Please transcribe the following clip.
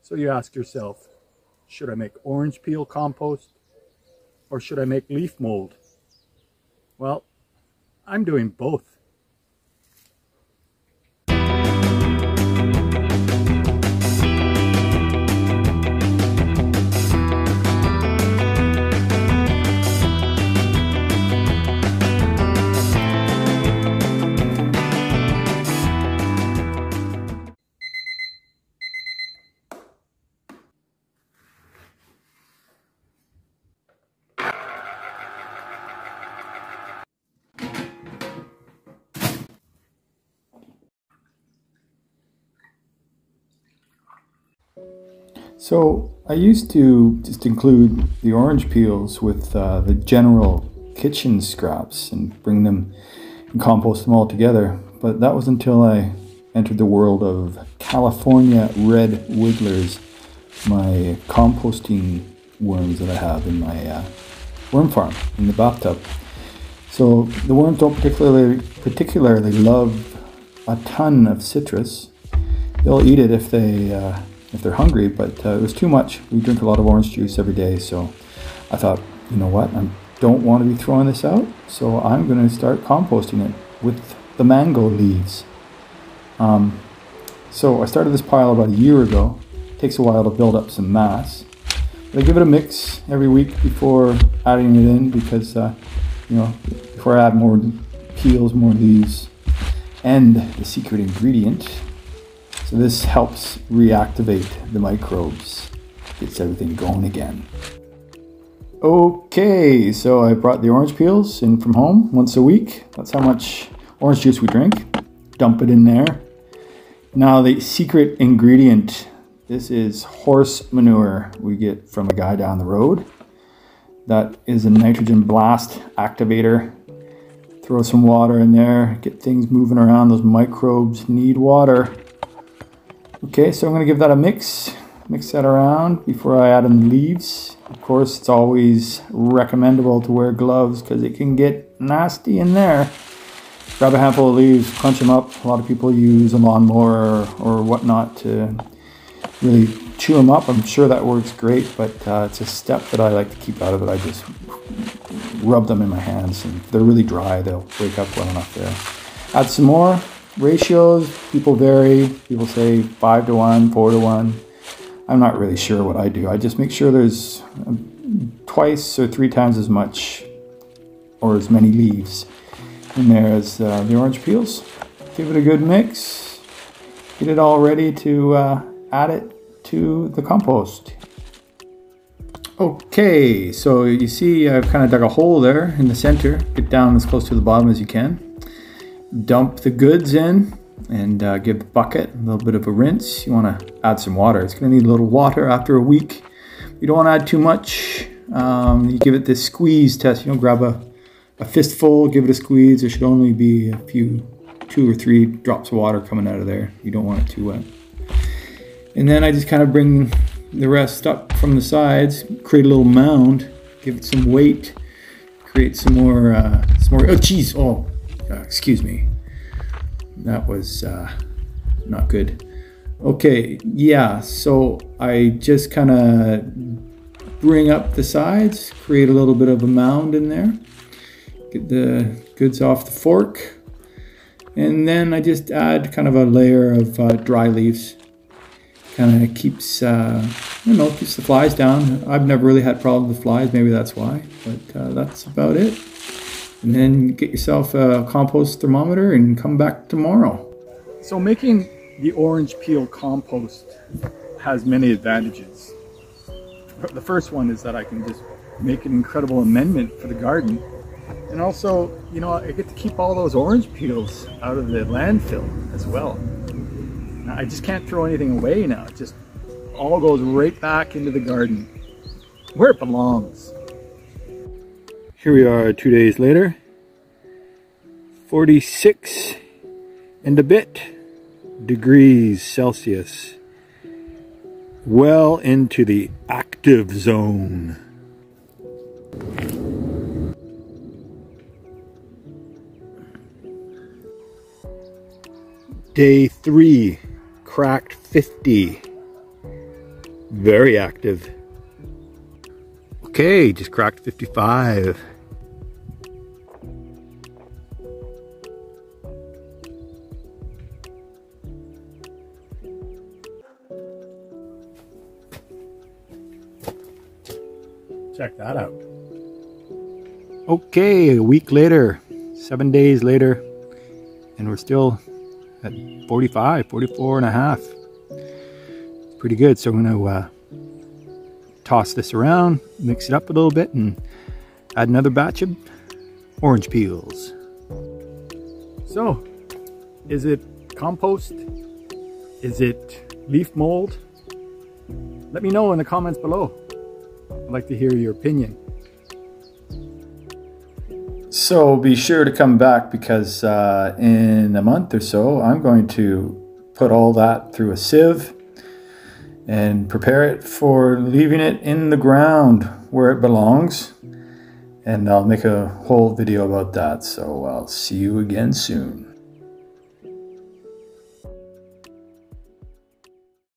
So you ask yourself, should I make orange peel compost or should I make leaf mold? Well, I'm doing both. So I used to just include the orange peels with the general kitchen scraps and bring them and compost them all together. But that was until I entered the world of California red wigglers, my composting worms that I have in my worm farm in the bathtub. So the worms don't particularly love a ton of citrus. They'll eat it if they're hungry, but it was too much. We drink a lot of orange juice every day, so I thought, you know what, I don't want to be throwing this out, so I'm going to start composting it with the mango leaves. So I started this pile about a year ago. It takes a while to build up some mass. But I give it a mix every week before adding it in because, before I add more peels, more leaves, and the secret ingredient. So this helps reactivate the microbes, gets everything going again. Okay, so I brought the orange peels in from home once a week. That's how much orange juice we drink. Dump it in there. Now the secret ingredient, this is horse manure we get from a guy down the road. That is a nitrogen blast activator. Throw some water in there, get things moving around. Those microbes need water. Okay, so I'm going to give that a mix that around before I add in the leaves. Of course, it's always recommendable to wear gloves because it can get nasty in there. Grab a handful of leaves, crunch them up. A lot of people use a lawnmower or whatnot to really chew them up. I'm sure that works great, but it's a step that I like to keep out of it. I just rub them in my hands, and if they're really dry, they'll break up well enough there. Add some more. Ratios, people vary. People say 5 to 1, 4 to 1. I'm not really sure what I do. I just make sure there's twice or 3 times as much or as many leaves in there as the orange peels. Give it a good mix. Get it all ready to add it to the compost. Okay, so you see I've kind of dug a hole there in the center. Get down as close to the bottom as you can. Dump the goods in and give the bucket a little bit of a rinse. You want to add some water. It's going to need a little water after a week. You don't want to add too much. You give it this squeeze test. Grab a fistful, give it a squeeze. There should only be a few, 2 or 3 drops of water coming out of there. You don't want it too wet. And then I just kind of bring the rest up from the sides, create a little mound, give it some weight, create some more, oh geez, excuse me. That was not good. Okay, yeah, so I just kind of bring up the sides, create a little bit of a mound in there, get the goods off the fork, and then I just add kind of a layer of dry leaves. Kind of keeps, keeps the flies down. I've never really had problems with flies, maybe that's why, but that's about it. And then get yourself a compost thermometer and come back tomorrow. So making the orange peel compost has many advantages. The first one is that I can just make an incredible amendment for the garden. And also, I get to keep all those orange peels out of the landfill as well. Now, I just can't throw anything away now. It just all goes right back into the garden where it belongs. Here we are 2 days later, 46 and a bit degrees Celsius, well into the active zone. Day 3, cracked 50. Very active. Okay, just cracked 55. Check that out. Okay, a week later, 7 days later, and we're still at 45, 44 and a half. Pretty good. So I'm going to toss this around, mix it up a little bit, and add another batch of orange peels. So, is it compost? Is it leaf mold? Let me know in the comments below. I'd like to hear your opinion. So be sure to come back, because in a month or so I'm going to put all that through a sieve and prepare it for leaving it in the ground where it belongs. And I'll make a whole video about that. So I'll see you again soon.